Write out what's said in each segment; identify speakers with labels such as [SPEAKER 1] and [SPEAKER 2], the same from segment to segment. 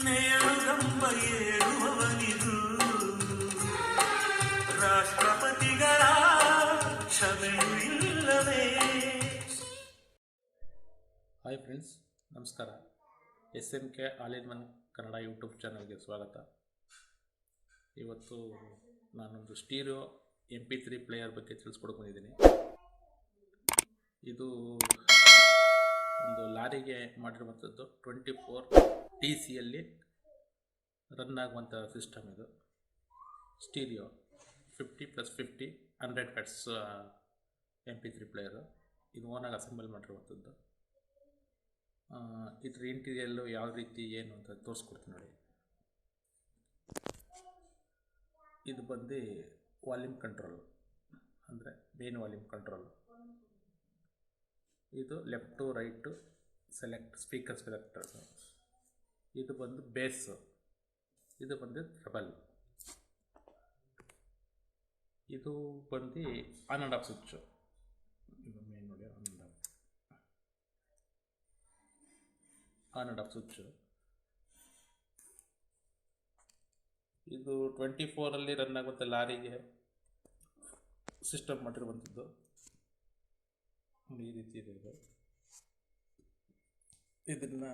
[SPEAKER 1] ನೇಳುಗಂಬ ಏಳುವವನಿದು ರಾಷ್ಟ್ರಪತಿಗಳ ಕ್ಷಮೆಯಿಲ್ಲವೇ.
[SPEAKER 2] Hi friends, ನಮಸ್ಕಾರ. SMK all in one Kannada YouTube ಚಾನಲ್ಗೆ ಸ್ವಾಗತ. ಇವತ್ತು ನಾನೊಂದು ಸ್ಟೀರಿಯೋ MP3 ಪ್ಲೇಯರ್ ಬಗ್ಗೆ ತಿಳಿಸ್ಕೊಡಕ್ಕೆ ಬಂದಿದ್ದೀನಿ. ಇದು ಒಂದು ಲಾರಿಗೆ ಮಾಡಿರುವಂಥದ್ದು 24 TCಯಲ್ಲಿ ರನ್ ಆಗುವಂಥ ಸಿಸ್ಟಮ್. ಇದು ಸ್ಟೀರಿಯೋ 50+50 100 Hz MP3 ಪ್ಲೇಯರು. ಇದು ಓನಾಗಿ ಅಸೆಂಬಲ್ ಮಾಡಿರುವಂಥದ್ದು. ಇದ್ರ ಇಂಟೀರಿಯಲ್ಲು ಯಾವ ರೀತಿ ಏನು ಅಂತ ತೋರಿಸ್ಕೊಡ್ತೀನಿ ನೋಡಿ. ಇದು ಬಂದು ವಾಲ್ಯೂಮ್ ಕಂಟ್ರೋಲು, ಅಂದರೆ ಮೇನ್ ವಾಲ್ಯೂಮ್ ಕಂಟ್ರೋಲು. ಇದು left to right speaker selector. ಇದು ಬಂದು ಬೇಸು, ಇದು ಬಂದು ಟ್ರಬಲ್. ಇದು ಬಂದು ಆನ್ ಆ್ಯಂಡ್ ಆಫ್ ಸ್ವಿಚ್ಚು. ಇದು ಮೇನ್ ನೋಡಿ, ಆನ್ ಆ್ಯಂಡ್ ಆಫ್ ಸ್ವಿಚ್ಚು. ಇದು 24ಅಲ್ಲಿ ರನ್ ಆಗುವಂಥ ಲಾರಿಗೆ ಸಿಸ್ಟಮ್ ಮಾಡಿರುವಂಥದ್ದು. ಈ ರೀತಿ ಇದೆ. ಇದನ್ನು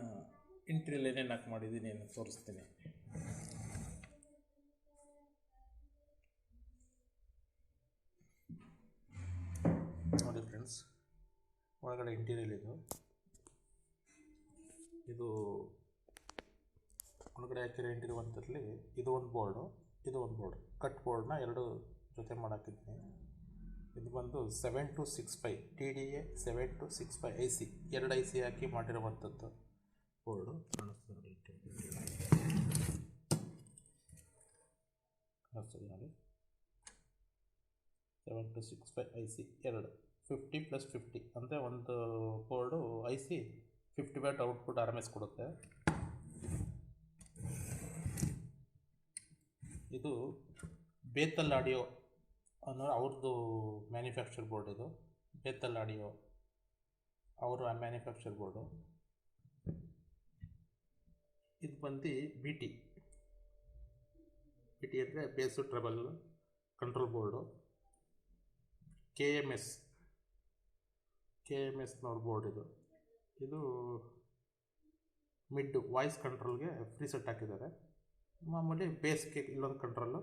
[SPEAKER 2] ಇಂಟೀರಿಯಲ್ ಏನೇನು ಹಾಕಿ ಮಾಡಿದ್ದೀನಿ ಅಂತ ತೋರಿಸ್ತೀನಿ. ನೋಡಿ ಫ್ರೆಂಡ್ಸ್, ಒಳಗಡೆ ಇಂಟೀರಿಯಲ್ ಇದು ಒಳಗಡೆ ಹಾಕಿರೋ ಇಂಟಿರುವಂಥದ್ರಲ್ಲಿ ಇದು ಒಂದು ಬೋರ್ಡು, ಇದು ಒಂದು ಬೋರ್ಡ್. ಕಟ್ ಬೋರ್ಡ್ನ ಎರಡು ಜೊತೆ ಮಾಡಾಕಿದ್ದೀನಿ. ಇದು ಬಂದು 7265 TDA 7265 IC, ಎರಡು IC ಹಾಕಿ ಮಾಡಿರುವಂಥದ್ದು ಬೋರ್ಡು. ಕಾಣಿಸ್ತದೆ ನೋಡಿ, 7265 IC ಎರಡು 50+50, ಅಂದರೆ ಒಂದು board IC 50 watt output RMS ಕೊಡುತ್ತೆ. ಇದು ಬೇತಲ್ ಆಡಿಯೋ ಅನ್ನೋ ಅವ್ರದ್ದು ಮ್ಯಾನುಫ್ಯಾಕ್ಚರ್ ಬೋರ್ಡ್. ಇದು ಬೇತಲ್ ಆಡಿಯೋ ಅವರು ಮ್ಯಾನುಫ್ಯಾಕ್ಚರ್ ಬೋರ್ಡು. ಇದು ಬಂದು BT ಅಂದರೆ bass treble control board. KMS board. ಇದು ಮಿಡ್ ವಾಯ್ಸ್ ಕಂಟ್ರೋಲ್ಗೆ ಫ್ರೀ ಸೆಟ್ ಹಾಕಿದ್ದಾರೆ. ಮಾಮೂಲಿ ಬೇಸ್ಗೆ ಇಲ್ಲೊಂದು ಕಂಟ್ರೋಲು,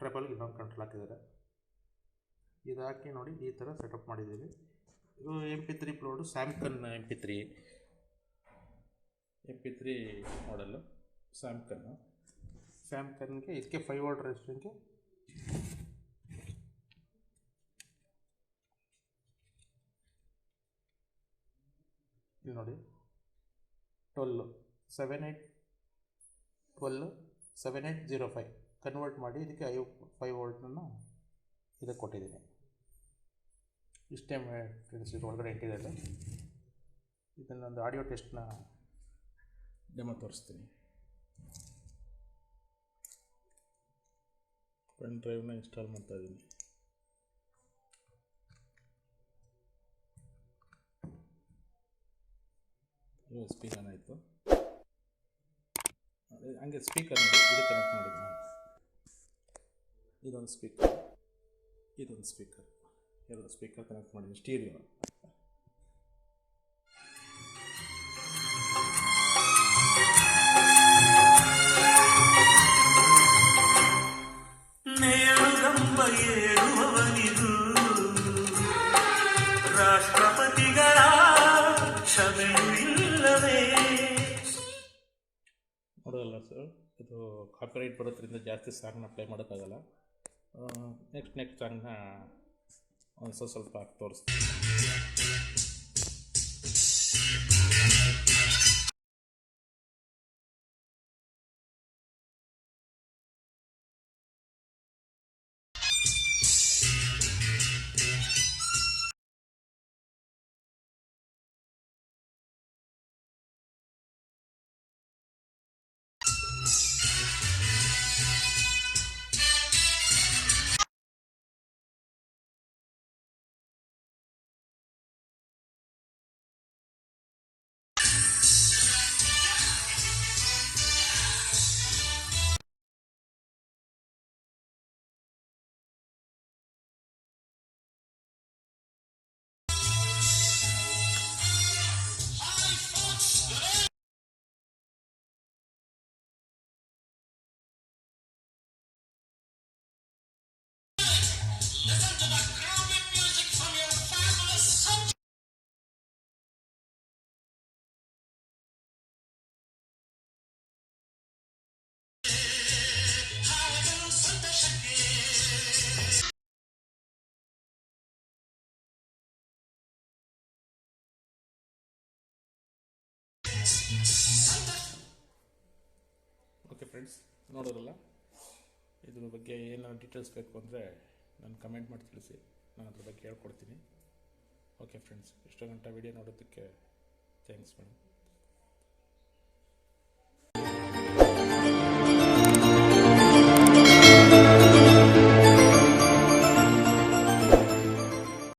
[SPEAKER 2] ಟ್ರಬಲ್ಗೆ ಇನ್ನೊಂದು ಕಂಟ್ರೋಲ್ ಹಾಕಿದ್ದಾರೆ. ಇದು ಹಾಕಿ ನೋಡಿ, ಈ ಥರ ಸೆಟಪ್ ಮಾಡಿದ್ದೀವಿ. ಇದು MP3 ಪ್ಲೋಡು ಸ್ಯಾಮ್ಕನ್ MP3 ಮಾಡೆಲ್ಲು ಸ್ಯಾಮ್ಕನ್ಗೆ. ಇದಕ್ಕೆ 5 ವೋಲ್ಟ್ ರೆಸಿಸ್ಟೆನ್ಸ್ಗೆ ಇಲ್ಲಿ ನೋಡಿ 7805 ಕನ್ವರ್ಟ್ ಮಾಡಿ ಇದಕ್ಕೆ 5 ವೋಲ್ಟನ್ನು ಇದಕ್ಕೆ ಕೊಟ್ಟಿದ್ದೀನಿ. ಇಷ್ಟೇ ಫ್ರೆಂಡ್ಸ್, ಇದು ಒಳಗಡೆ ಇಂಟೀರಿಯಲ್. ಇದನ್ನೊಂದು ಆಡಿಯೋ ಟೆಸ್ಟ್ನ ಡೆಮೋ ತೋರಿಸ್ತೀನಿ. ಪೆನ್ ಡ್ರೈವ್ನ ಇನ್ಸ್ಟಾಲ್ ಮಾಡ್ತಾ ಇದ್ದೀನಿ. USB ಆನ್ ಆಯಿತು. ಹಂಗೆ ಸ್ಪೀಕರ್ ನೋಡಿ, ಇದು ಕನೆಕ್ಟ್ ಮಾಡಿದ್ದು ನಾನು. ಇದೊಂದು ಸ್ಪೀಕರ್, ಎರಡು ಸ್ಪೀಕರ್ ಕನೆಕ್ಟ್ ಮಾಡಿದ್ದೀನಿ. ಸ್ಟೀರಿಯೋ
[SPEAKER 1] ನೇಳುಗಂಬ ಏಳುವವನಿದು ರಾಷ್ಟ್ರಪತಿಗಳ ಕ್ಷಮೆಯಿಲ್ಲವೇ.
[SPEAKER 2] ನೋಡೋಲ್ಲ ಸರ್, ಇದು ಕಾಪಿರೈಟ್ ಬರೋದ್ರಿಂದ ಜಾಸ್ತಿ ಸಾಂಗ್ನ ಪ್ಲೇ ಮಾಡೋಕ್ಕಾಗಲ್ಲ. ನೆಕ್ಸ್ಟ್ ಸಾಂಗ್ನ ಒಂದು ಸ್ವಲ್ಪ ಹಾಕಿ ತೋರಿಸ್ತೀನಿ. ಓಕೆ ಫ್ರೆಂಡ್ಸ್, ನೋಡೋರಲ್ಲ, ಇದ್ರ ಬಗ್ಗೆ ಏನು ಡೀಟೇಲ್ಸ್ ಬೇಕು ಅಂದರೆ ನಾನು ಕಮೆಂಟ್ ಮಾಡಿ ತಿಳಿಸಿ, ನಾನು ಅದ್ರ ಬಗ್ಗೆ ಹೇಳ್ಕೊಡ್ತೀನಿ. ಓಕೆ ಫ್ರೆಂಡ್ಸ್, ಇಷ್ಟು ಗಂಟೆ ವಿಡಿಯೋ ನೋಡೋದಕ್ಕೆ ಥ್ಯಾಂಕ್ಸ್ ಮೇಡಮ್.